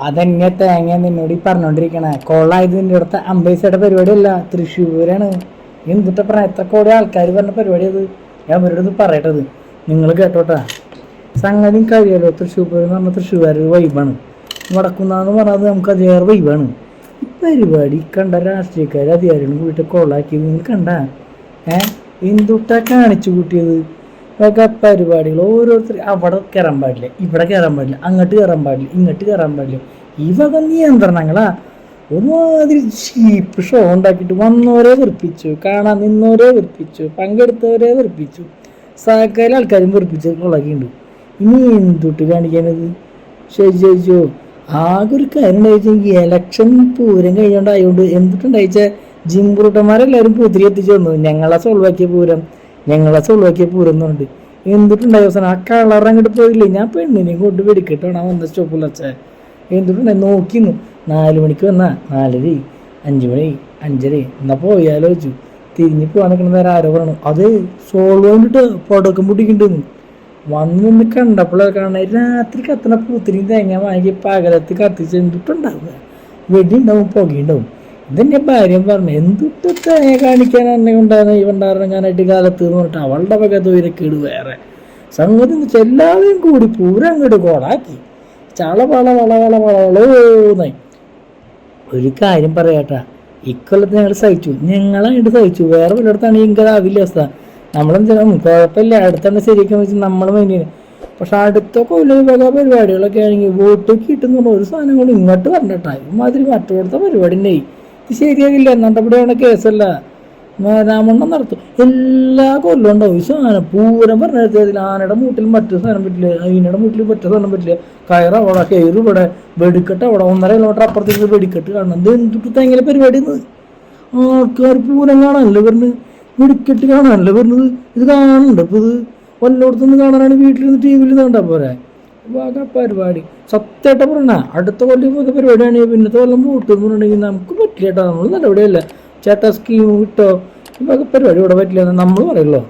അതെന്നെ തേങ്ങ നിന്നോട് ഈ പറഞ്ഞോണ്ടിരിക്കണേ. കോളായത് നിന്റെ അടുത്ത അമ്പൈസയുടെ പരിപാടിയല്ല, തൃശ്ശൂരാണ്. എന്തിട്ട് പറഞ്ഞ എത്ര കോടി ആൾക്കാർ പറഞ്ഞ പരിപാടി അത്. ഞാൻ അവരോട് പറയട്ടത്, നിങ്ങൾ കേട്ടോട്ടാ. സംഗതി കഴിയാലോ. തൃശ്ശൂർ പൂരം എന്ന് പറഞ്ഞാൽ തൃശ്ശൂർകാരുടെ വൈബാണ്. വടക്കുന്നാന്ന് പറഞ്ഞത് നമുക്ക് അതിലേറെ വൈബാണ്. ഈ പരിപാടി കണ്ട രാഷ്ട്രീയക്കാർ അധികാരികളും കൂടിയിട്ട് കോളാക്കിയത് നിങ്ങൾ കണ്ട. എന്തുട്ടാ കാണിച്ചു കൂട്ടിയത്. ഒക്കെ പരിപാടികൾ ഓരോരുത്തർ അവിടെ കയറാൻ പാടില്ല, ഇവിടെ കയറാൻ പാടില്ല, അങ്ങോട്ട് കയറാൻ പാടില്ല, ഇങ്ങോട്ട് കയറാൻ പാടില്ല. ഈ വക നിയന്ത്രണങ്ങളാ. ഒരുമാതിരി ചീപ്പ് ഷോ ഉണ്ടാക്കിയിട്ട് വന്നവരെ വെറുപ്പിച്ചു, കാണാൻ നിന്നവരെ വെറുപ്പിച്ചു, പങ്കെടുത്തവരെ വെറുപ്പിച്ചു, സകല ആൾക്കാരും വെറുപ്പിച്ച് കൊളാക്കിയിട്ടുണ്ട്. ഇനി എന്തുട്ട് കാണിക്കാനത്? ചോദിച്ചോ. ആകെ ഒരു കാര്യം ഉണ്ടായിച്ചെങ്കിൽ ഇലക്ഷൻ പൂരം കഴിഞ്ഞോണ്ടായതുകൊണ്ട് എന്തിട്ടുണ്ടായിച്ച ജിംബ്രൂട്ടന്മാരെല്ലാവരും പൂത്തിരി എത്തിച്ചു വന്നു. ഞങ്ങളെ സോൾവാക്കിയ പൂരം എന്ന് പറഞ്ഞിട്ട് എന്തിട്ടുണ്ടായി അവസാനം ആ കളർ അങ്ങോട്ട് പോയില്ലേ. ഞാൻ പെണ്ണിനെയും കൊണ്ട് വെടിക്കെട്ടാണ് വന്ന സ്റ്റോപ്പിൽ വെച്ചാൽ എന്തിട്ടുണ്ടായി നോക്കിന്നു. 4 മണിക്ക് വന്നാ 4:30, 5 മണി, 5:30 എന്നാ പോയാലോ വെച്ചു. തിരിഞ്ഞ് പോകാൻ നിൽക്കുന്ന നേരം ആരോ പറഞ്ഞു അത് സോൾവ് കൊണ്ടിട്ട് പടക്കം പൊട്ടിക്കുന്നുണ്ടെന്ന്. വന്ന് കണ്ടപ്പോഴൊക്കെ കാണാൻ രാത്രി കത്തണ പൂത്തിരിയും തേങ്ങ വാങ്ങി പകലത്ത് കത്തിച്ച് എന്തിട്ടുണ്ടാവുക. വെടി ഉണ്ടാവും, പുകയുണ്ടാവും. ഇതെന്നെ ഭാര്യം പറഞ്ഞു എന്തിട്ട് തേങ്ങ കാണിക്കാൻ എന്നെ ഉണ്ടാകുന്ന ഈ ഉണ്ടാകാനായിട്ട് കാലത്ത് എന്ന് പറഞ്ഞിട്ട് അവളുടെ വക തൊയിരക്കേട് വേറെ സംഗതി എന്ന് വെച്ചാൽ എല്ലാവരും കൂടി പൂരം അങ്ങോട്ട് കോളാക്കി വളവളവളവളവളോന്നായി. ഒരു കാര്യം പറയാട്ടാ, ഇക്കൊല്ലത്ത് ഞങ്ങൾ സഹിച്ചു, ഞങ്ങളായിട്ട് സഹിച്ചു. വേറെ പലയിടത്താണ് ഇങ്ങനാവില്ല അവസ്ഥ. നമ്മളെന്താ കുഴപ്പമില്ല, അടുത്താണ് ശരിയാക്കാന്ന് വെച്ചാൽ നമ്മൾ മെയിൻ. പക്ഷെ അടുത്ത കൊല്ലം വക പരിപാടികളൊക്കെ ആണെങ്കിൽ വോട്ട് കിട്ടുന്ന ഒരു സാധനം കൊണ്ട് ഇങ്ങോട്ട് പറഞ്ഞിട്ടാ ഇമാതിരി മറ്റോടത്തെ പരിപാടി ഉണ്ടായി. ഇത് ശരിയാകില്ല. എന്നിട്ടവിടെയാണ് കേസല്ല, രാമണ്ണം നടത്തും. എല്ലാ കൊല്ലം ഉണ്ടാവും ഈ സാധനം. പൂരം പറഞ്ഞ ആനയുടെ മൂട്ടിൽ മറ്റു സാധനം പറ്റില്ല, അതിനയുടെ മൂട്ടിൽ മറ്റു സാധനം പറ്റില്ല. കയറ് അവിടെ, കയറ് ഇവിടെ, വെടിക്കെട്ട് അവിടെ, 1.5 കിലോമീറ്റർ അപ്പുറത്തേക്ക് വെടിക്കെട്ട് കാണണം. ഇത് എന്തിട്ട് തെങ്ങനെ പരിപാടി? ആൾക്കാർ പൂരം കാണാനല്ലേ പറഞ്ഞ്, വെടിക്കെട്ട് കാണാനല്ലേ പറഞ്ഞത്. ഇത് കാണുന്നുണ്ട് ഇപ്പൊ. ഇത് വല്ലോടത്തുനിന്ന് കാണാനാണ് വീട്ടിലിരുന്ന് TV കണ്ടാ പോരാ. പരിപാടി സത്യമായിട്ട് പറഞ്ഞ അടുത്ത കൊല്ലം പോലത്തെ പരിപാടിയാണ്. പിന്നത്തെ കൊല്ലം വോട്ട് പറഞ്ഞിട്ടുണ്ടെങ്കിൽ നമുക്ക് പറ്റില്ല കേട്ടോ. നമ്മൾ നടപടിയല്ല ചേട്ടാ, സ്കീം കിട്ടോ, ഇപ്പൊ പരിപാടി ഇവിടെ പറ്റില്ല എന്ന് നമ്മൾ പറയുള്ളൂ.